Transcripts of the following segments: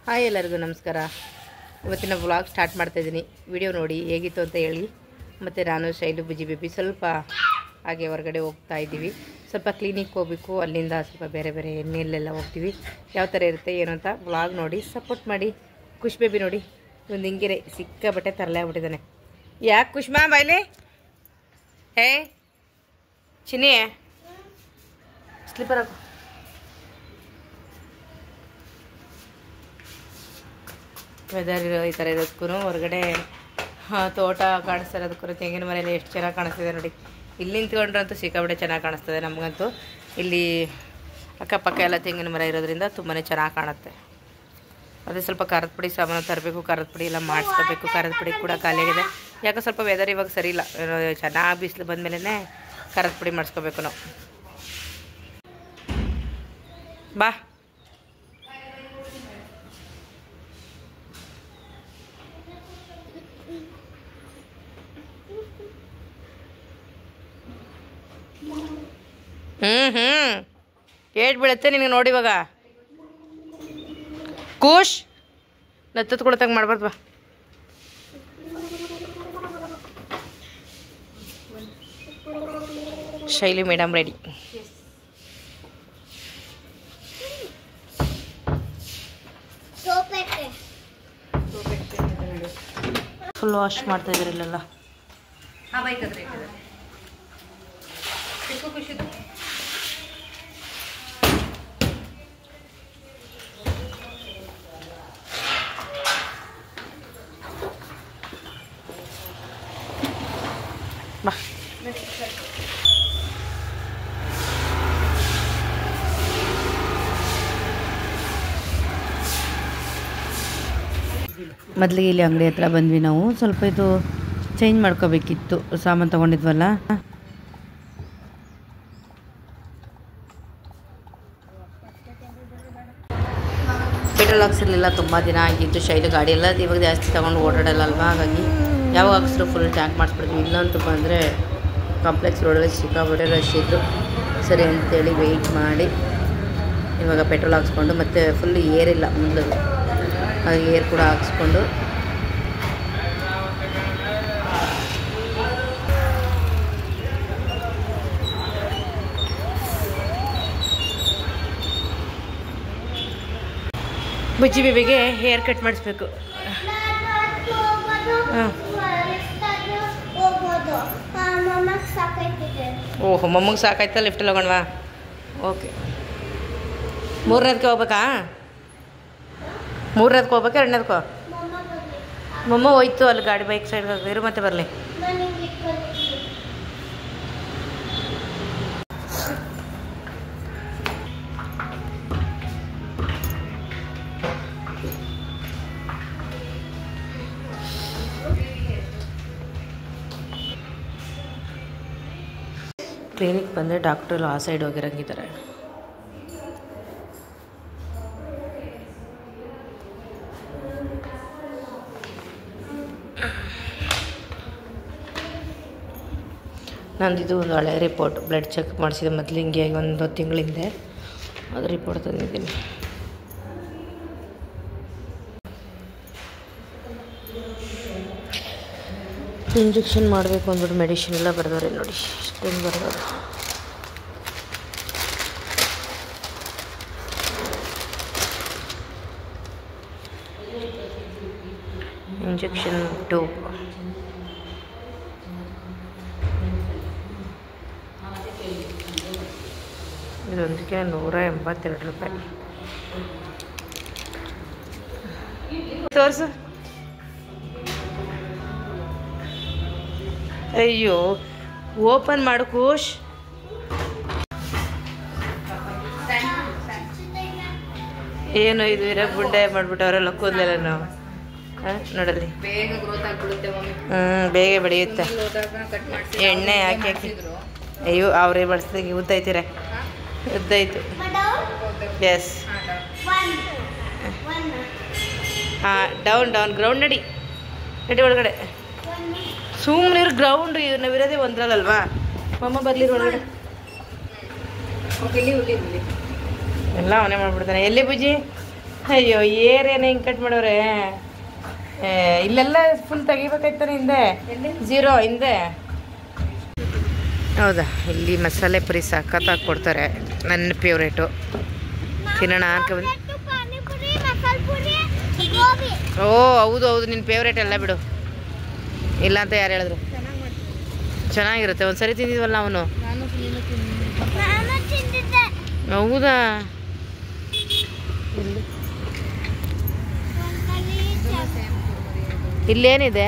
Hi ಎಲ್ಲರಿಗೂ ನಮಸ್ಕಾರ. ಇವತ್ತಿನ ವ್ಲಾಗ್ ಸ್ಟಾರ್ಟ್ ಮಾಡ್ತಾಯಿದ್ದೀನಿ. ವಿಡಿಯೋ ನೋಡಿ ಹೇಗಿತ್ತು ಅಂತ ಹೇಳಿ. ಮತ್ತು ನಾನು ಶೈಲು ಬುಜ್ಜಿ ಬೇಬಿ ಸ್ವಲ್ಪ ಹಾಗೆ ಹೊರಗಡೆ ಹೋಗ್ತಾ ಇದ್ದೀವಿ. ಸ್ವಲ್ಪ ಕ್ಲಿನಿಕ್ ಹೋಗಬೇಕು, ಅಲ್ಲಿಂದ ಸ್ವಲ್ಪ ಬೇರೆ ಬೇರೆ ಎಣ್ಣೆಲ್ಲೆಲ್ಲ ಹೋಗ್ತೀವಿ. ಯಾವ ಥರ ಇರುತ್ತೆ ಏನು ಅಂತ ವ್ಲಾಗ್ ನೋಡಿ ಸಪೋರ್ಟ್ ಮಾಡಿ. ಖುಷ್ ಬೇಬಿ ನೋಡಿ ಒಂದು ಹಿಂಗೆ ಸಿಕ್ಕಾಬಟ್ಟೆ ತರಲೆ ಆಗ್ಬಿಟ್ಟಿದ್ದಾನೆ. ಯಾಕೆ ಖುಷ್ಮಾ ಬಾಯ್ಲಿ? ಹೇ ಚಿನ್ನಿ ಸ್ಲಿಪ್ಪರ್ ಹಾಕು. ವೆದರ್ ಈ ಥರ ಇರೋದಕ್ಕೂ ಹೊರಗಡೆ ತೋಟ ಕಾಣಿಸ್ತಾ ಇರೋದಕ್ಕೂ ತೆಂಗಿನ ಮನೆಯಲ್ಲಿ ಎಷ್ಟು ಚೆನ್ನಾಗಿ ಕಾಣಿಸ್ತಿದೆ ನೋಡಿ. ಇಲ್ಲಿ ನಿಂತ್ಕೊಂಡ್ರಂತೂ ಸಿಕ್ಕಾಬಿಟ್ಟೆ ಚೆನ್ನಾಗಿ ಕಾಣಿಸ್ತದೆ. ನಮಗಂತೂ ಇಲ್ಲಿ ಅಕ್ಕಪಕ್ಕ ಎಲ್ಲ ತೆಂಗಿನ ಮರ ಇರೋದ್ರಿಂದ ತುಂಬಾ ಚೆನ್ನಾಗಿ ಕಾಣುತ್ತೆ. ಅದೇ ಸ್ವಲ್ಪ ಖಾರದ ಪುಡಿ ಸಾಮಾನು ತರಬೇಕು, ಖಾರದ ಪುಡಿ ಎಲ್ಲ ಮಾಡಿಸ್ಕೋಬೇಕು. ಖಾರದ ಪುಡಿ ಕೂಡ ಖಾಲಿಯಾಗಿದೆ. ಯಾಕೆ ಸ್ವಲ್ಪ ವೆದರ್ ಇವಾಗ ಸರಿ ಇಲ್ಲ, ಚೆನ್ನಾಗಿ ಬಿಸಿಲು ಬಂದಮೇಲೆ ಖಾರದ ಪುಡಿ ಮಾಡಿಸ್ಕೋಬೇಕು ನಾವು. ಬಾ ಏಟ್ ಬೀಳುತ್ತೆ ನಿನಗೆ ನೋಡಿ. ಇವಾಗ ಕೂಶ್ ನತ್ತತ್ ಕೊಡ್ತಂಗೆ ಮಾಡ್ಬಾರ್ದು. ಬಾ ಶೈಲಿ ಮೇಡಮ್ ರೆಡಿ. ಫುಲ್ ವಾಶ್ ಮಾಡ್ತಾ ಇದ್ದಾರೆ ಇಲ್ಲೆಲ್ಲ. ಬಾ ಮೊದಲಿಗೆ ಇಲ್ಲಿ ಅಂಗಡಿ ಹತ್ರ ಬಂದ್ವಿ ನಾವು. ಸ್ವಲ್ಪ ಇದು ಚೇಂಜ್ ಮಾಡ್ಕೋಬೇಕಿತ್ತು, ಸಾಮಾನು ತೊಗೊಂಡಿದ್ವಲ್ಲ. ಪೆಟ್ರೋಲ್ ಹಾಕ್ಸಿರ್ಲಿಲ್ಲ, ತುಂಬ ದಿನ ಆಗಿತ್ತು. ಶೈಲು ಗಾಡಿ ಎಲ್ಲ ಇವಾಗ ಜಾಸ್ತಿ ತೊಗೊಂಡು ಓಡಾಡಲ್ಲ ಅಲ್ವಾ, ಹಾಗಾಗಿ ಯಾವಾಗ ಹಾಕ್ಸಿದ್ರು ಫುಲ್ ಟ್ಯಾಂಕ್ ಮಾಡಿಸ್ಬಿಡ್ತೀವಿ. ಇಲ್ಲಂತೂ ಬಂದರೆ ಕಾಂಪ್ಲೆಕ್ಸ್ ರೋಡಲ್ಲಿ ಸಿಕ್ಕಾಬಿಟ್ಟೆ ರಶ್ ಇತ್ತು. ಸರಿ ಅಂತೇಳಿ ವೆಯ್ಟ್ ಮಾಡಿ ಇವಾಗ ಪೆಟ್ರೋಲ್ ಹಾಕ್ಸ್ಕೊಂಡು, ಮತ್ತು ಫುಲ್ ಏರಿಲ್ಲ ಮೊದಲು, ಹಾಗೆ ಏರ್ ಕೂಡ ಹಾಕ್ಸ್ಕೊಂಡು ಬುಜ್ಜಿ ಬೇಬಿಗೆ ಹೇರ್ ಕಟ್ ಮಾಡಿಸ್ಬೇಕು. ಓಹೋ, ಮೊಮ್ಮಗೆ ಸಾಕಾಯ್ತಾ? ಲಿಫ್ಟಲ್ಲಿ ಹೋಗೋಣವಾ? ಓಕೆ. ಮೂರನೇದಕ್ಕೆ ಹೋಗ್ಬೇಕಾ? ಮೂರನೇದಕ್ಕೆ ಹೋಗ್ಬೇಕಾ ಎರಡನೇದಕ್ಕೋ? ಮೊಮ್ಮ ಹೋಯ್ತು ಅಲ್ಲಿ ಗಾಡಿ ಬೈಕ್ ಸೈಡ್ಗೆ ಇರು, ಮತ್ತೆ ಬರಲಿ. ಕ್ಲಿನಿಕ್ ಬಂದರೆ ಡಾಕ್ಟ್ರು ಆ ಸೈಡ್ ಹೋಗಿರಂಗಿದ್ದಾರೆ. ನಂದಿದು ಒಂದು ಹಳೆ ರಿಪೋರ್ಟ್, ಬ್ಲಡ್ ಚೆಕ್ ಮಾಡಿಸಿದೆ ಮೊದಲು ಹಿಂಗೆ ಒಂದು ತಿಂಗಳ ಹಿಂದೆ. ಅದು ರಿಪೋರ್ಟ್ ತಂದಿದ್ದೀನಿ. ಇಂಜೆಕ್ಷನ್ ಮಾಡಬೇಕು ಅಂದ್ಬಿಟ್ಟು ಮೆಡಿಸಿನ್ ಎಲ್ಲ ಬರ್ದವ್ರೆ ನೋಡಿ, ಇಷ್ಟೊಂದು ಬರ್ದವ್ರೆ. ಇಂಜೆಕ್ಷನ್ ಟ್ಯೂಬ್ ಇದೊಂದಕ್ಕೆ 182 ರೂಪಾಯಿ. ತೋರಿಸು. ಅಯ್ಯೋ, ಓಪನ್ ಮಾಡು ಖುಷ್. ಏನು ಇದು ಬುಡ್ಡೆ ಮಾಡಿಬಿಟ್ಟವರೆಲ್ಲ ಕೂದಲೆಲ್ಲ ನಾವು ನೋಡಲ್ಲಿ. ಬೇಗ ಬೆಳೆಯುತ್ತೆ. ಎಣ್ಣೆ ಹಾಕಿ ಹಾಕಿ. ಅಯ್ಯೋ, ಅವರೇ ಬಳಸ್ದಂಗೆ ಉದ್ದೈತೀರ, ಉದ್ದಾಯ್ತು. ಎಸ್. ಹಾಂ, ಡೌನ್ ಡೌನ್ ಗ್ರೌಂಡ್ ನಡಿ ನಡಿ ಒಳಗಡೆ. ಸುಮ್ಮನೆ ಗ್ರೌಂಡ್ ನಾವಿರೋದೇ ಒಂದ್ರಲ್ಲಲ್ವಾ. ಮಮ್ಮ ಬರಲಿ ಒಳಗಡೆ. ಎಲ್ಲ ಅವನೇ ಮಾಡ್ಬಿಡ್ತಾನೆ. ಎಲ್ಲಿ ಬುಜ್ಜಿ? ಅಯ್ಯೋ ಏರೇನ ಹಿಂಗೆ ಕಟ್ ಮಾಡೋರೆ. ಇಲ್ಲೆಲ್ಲ ಫುಲ್ ತೆಗಿಬೇಕಾಯ್ತಾನೆ ಹಿಂದೆ 0 ಹಿಂದೆ. ಹೌದಾ, ಇಲ್ಲಿ ಮಸಾಲೆ ಪುರಿ ಸಖತ್ತಾಗಿ ಕೊಡ್ತಾರೆ. ನನ್ನ ಫೇವ್ರೇಟು, ತಿನ್ನೋಣ ಅನ್ಕೊಂಡು. ಓ ಹೌದು ಹೌದು, ನಿನ್ನ ಫೇವ್ರೇಟ್ ಎಲ್ಲ ಬಿಡು. ಇಲ್ಲ ಅಂತ ಯಾರು ಹೇಳಿದ್ರು? ಚೆನ್ನಾಗಿರುತ್ತೆ. ಒಂದ್ಸರಿ ತಿಂದಿದ್ವಲ್ಲ ಅವನು. ಹೌದಾ, ಇಲ್ಲೇನಿದೆ?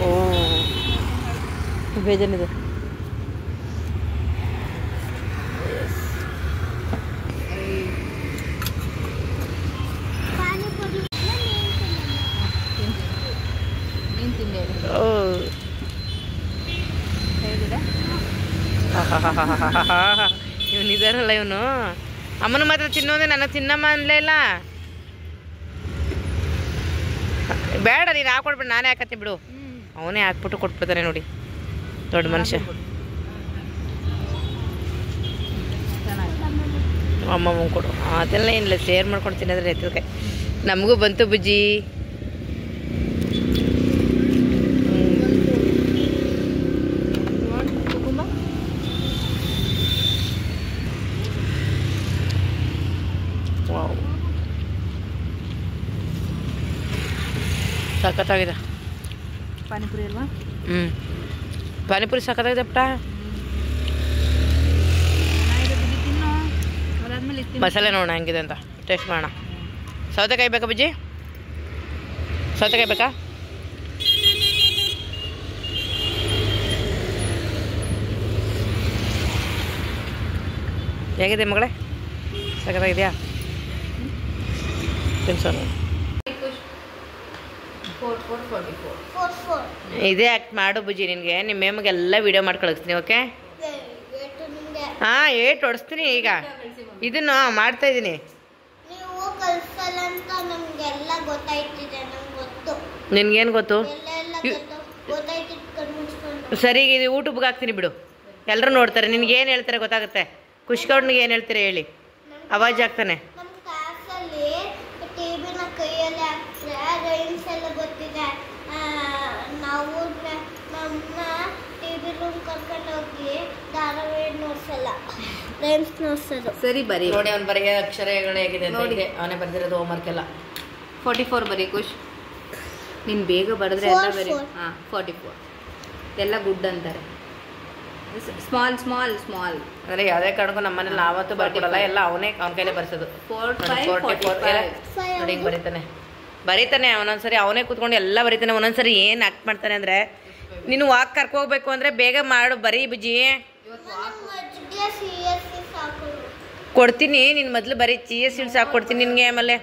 ಓ ಬೇಜಾನಿದೆ. ಇವನಿದಾರಲ್ಲ ಇವನು. ಅಮ್ಮನ ಮಾತ್ರ ತಿನ್ನೋದೆ, ನನ್ನ ತಿನ್ನಮ್ಮ ಅನ್ಲೇ ಇಲ್ಲ. ಬೇಡ, ನೀನು ಹಾಕೊಡ್ಬಿಡು, ನಾನೇ ಹಾಕತ್ತೀನಿ ಬಿಡು. ಅವನೇ ಹಾಕ್ಬಿಟ್ಟು ಕೊಟ್ಬಿಡ್ತಾನೆ ನೋಡಿ, ದೊಡ್ಡ ಮನುಷ್ಯ. ಅಮ್ಮಮ್ಮ ಕೊಡು. ಅದೆಲ್ಲ ಏನಿಲ್ಲ, ಶೇರ್ ಮಾಡ್ಕೊಂಡು ತಿನ್ನೋದ್ರೆ ಎತ್ತದಕ್ಕೆ. ನಮಗೂ ಬಂತು ಬುಜ್ಜಿ. ಸಖತ್ತಾಗಿದೆ ಪಾನಿಪುರಿ ಅಲ್ವಾ? ಪಾನಿಪುರಿ ಸಖತ್ತಾಗಿದೆ ಪುಟ್ಟ. ಮಸಾಲೆ ನೋಡೋಣ ಹೆಂಗಿದೆ ಅಂತ, ಟೇಸ್ಟ್ ಮಾಡೋಣ. ಸೌತೆಕಾಯಿ ಬೇಕಾ ಬಜ್ಜಿ? ಸೌತೆಕಾಯಿ ಬೇಕಾ? ಹೇಗಿದೆ ಮಗಳೇ? ಸಖತ್ತಾಗಿದೆಯಾ? ತಿನ್ಸೋಣ. ಇದೇ ಆ್ಯಕ್ಟ್ ಮಾಡು ಬುಜ್ಜಿ. ನಿನಗೆ ನಿಮ್ಮ ಮೇಮಗೆಲ್ಲ ವೀಡಿಯೋ ಮಾಡಿ ಕಳಿಸ್ತೀನಿ. ಓಕೆ? ಹಾಂ, ಏಟ್ ಹೊಡಿಸ್ತೀನಿ ಈಗ. ಇದನ್ನು ಮಾಡ್ತಾ ಇದ್ದೀನಿ. ನಿನ್ಗೇನು ಗೊತ್ತು? ಸರಿ, ಇದು ಯೂಟ್ಯೂಬ್ಗೆ ಹಾಕ್ತೀನಿ ಬಿಡು, ಎಲ್ಲರೂ ನೋಡ್ತಾರೆ. ನಿನ್ಗೇನು ಹೇಳ್ತಾರೆ ಗೊತ್ತಾಗುತ್ತೆ. ಖುಷ್ಗೌಡ್ನಿಗೆ ಏನು ಹೇಳ್ತೀರಾ ಹೇಳಿ, ಅವಾಜ್ ಆಗ್ತಾನೆ. ನಾವು ನಮ್ಮ ಟಿವಿ ರೂಮ್ ಕರ್ಕೊಂಡು ಹೋಗಿ ಧಾರಾವಾಹಿ ನೋಡ್ಸಲ್ಲ, ರೈಮ್ಸ್ ನೋಡ್ಸೋದು. ಸರಿ ಬರೀ ನೋಡಿ, ಅವ್ನು ಬರೀ ಅಕ್ಷರಗಳು ಹೇಗಿದೆ ನೋಡಿ. ಅವನೇ ಬರ್ದಿರೋದು ಹೋಮ್ವರ್ಕ್ ಎಲ್ಲ. 44 ಬರೀ ಖುಷ್. ನೀನು ಬೇಗ ಬರೆದ್ರೆ ಎಲ್ಲ ಬರೀ. ಹಾಂ, 44 ಎಲ್ಲ ಗುಡ್ ಅಂತಾರೆ. ಸ್ಮಾಲ್ ಸ್ಮಾಲ್ ಸ್ಮಾಲ್ ಅಂದರೆ ಯಾವುದೇ ಕಾರಣಕ್ಕೂ ನಮ್ಮ ಮನೇಲಿ ನಾವತ್ತೂ ಬರ್ಕೊಡಲ್ಲ, ಎಲ್ಲ ಅವನೇ ಅವನ ಕೈಲೇ ಬರ್ಸೋದು. 45 ನೋಡಿ ಹಿಂಗೆ ಬರೀತಾನೆ ಒಂದೊಂದ್ಸರಿ ಅವನೇ ಕೂತ್ಕೊಂಡು ಎಲ್ಲ ಬರೀತಾನೆ. ಒಂದೊಂದ್ಸರಿ ಏನು ಆಕ್ಟ್ ಮಾಡ್ತಾನೆ ಅಂದರೆ, ನೀನು ವಾಕ್ ಕರ್ಕೋಬೇಕು ಅಂದರೆ ಬೇಗ ಮಾಡು, ಬರೀ ಬುಜ್ಜಿ. ಕೊಡ್ತೀನಿ, ನಿನ್ನ ಮೊದಲು ಬರೀ CS ಸೀಡ್ಸ್ ಹಾಕ್ಕೊಡ್ತೀನಿ ನಿನಗೆ. ಆಮೇಲೆ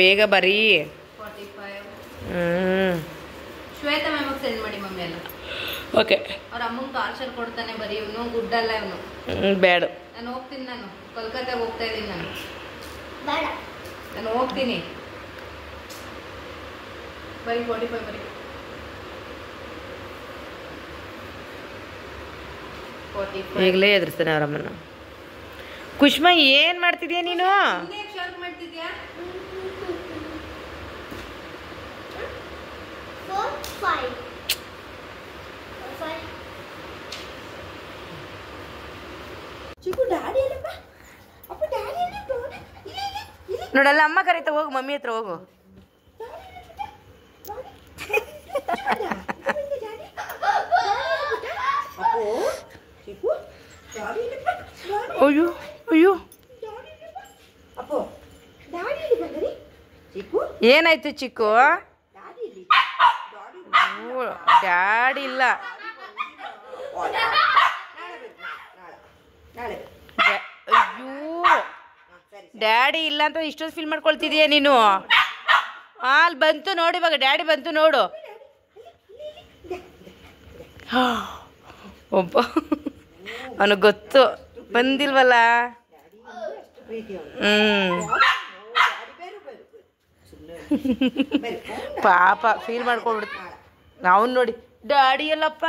ಬೇಗ ಬರೀ. 45 ಶ್ವೇತಾ ಮ್ಯಾಮಗೆ ಸೆಂಡ್ ಮಾಡಿ ಮಮ್ಮಿ ಎಲ್ಲ. ಓಕೆ. ಅವ್ರ ಅಮ್ಮಂಗೆ ಟಾರ್ಚರ್ ಕೊಡ್ತಾನೆ ಬರೀ. ಇವನು ಗುಡ್ ಅಲ್ಲ ಇವನು. ಬೇಡ, ನಾನು ಹೋಗ್ತೀನಿ. ನಾನು ಕೋಲ್ಕತ್ತಾಗ ಹೋಗ್ತಾ ಇದ್ದೀನಿ. ಬೇಡ, ನಾನು ಹೋಗ್ತೀನಿ. ಬರೀ 45 ಬರೀ. 45 ಈಗಲೇ ಎದುರಿಸ್ತಾನೆ ಅವರಮ್ಮನ. ಕುಷ್ಮಾ, ಏನು ಮಾಡ್ತಿದ್ಯಾ ನೀನು? ಶಾರ್ಟ್ ಮಾಡ್ತಿದ್ಯಾ? 4 5 ಚಿಕ್ಕು ಡ್ಯಾಡಿ ಅಲ್ಲಪ್ಪ. ಅಪ್ಪ ಡ್ಯಾಡಿ ಅಲ್ಲ. ನೋಡಲ್ಲ, ಅಮ್ಮ ಕರೀತಾ, ಹೋಗು ಮಮ್ಮಿ ಹತ್ರ ಹೋಗು. ಅಯ್ಯೋ ಅಯ್ಯೋ, ಏನಾಯ್ತು ಚಿಕ್ಕು? ಡ್ಯಾಡಿ ಇಲ್ಲ. ಅಯ್ಯೋ, ಡ್ಯಾಡಿ ಇಲ್ಲ ಅಂತ ಇಷ್ಟೊಂದು ಫೀಲ್ ಮಾಡ್ಕೊಳ್ತಿದೀಯ ನೀನು. ಅಲ್ಲಿ ಬಂತು ನೋಡಿ, ಇವಾಗ ಡ್ಯಾಡಿ ಬಂತು ನೋಡು. ಒಬ್ಬ ಅವನಿಗೆ ಗೊತ್ತು ಬಂದಿಲ್ವಲ್ಲ. ಪಾಪ ಫೀಲ್ ಮಾಡ್ಕೊಬಿಡ್ತು. ಅವ್ನು ನೋಡಿ ಡ್ಯಾಡಿ ಎಲ್ಲಪ್ಪ?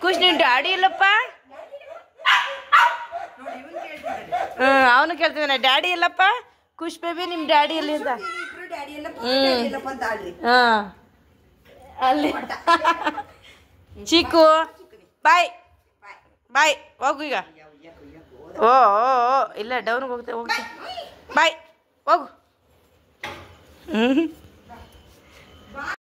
ಖುಷ್ ನಿನ್ ಡ್ಯಾಡಿ ಎಲ್ಲಪ್ಪ? ಅವನು ಕೇಳ್ತಿದ್ದಾನೆ ಡ್ಯಾಡಿ ಎಲ್ಲಪ್ಪ? ಖುಷ್ ಬೇಬಿ ನಿಮ್ ಡ್ಯಾಡಿ ಎಲ್ಲಿ ಅಂತ. ಹಾ ಅಲ್ಲಿ ಚಿಕ್ಕು ಬಾಯ್ ಬಾಯ್ ಹೋಗು ಈಗ. ಓ ಇಲ್ಲ ಡೌನ್ಗೆ ಹೋಗ್ತೇವೆ ಬಾಯ್ ಹೋಗು.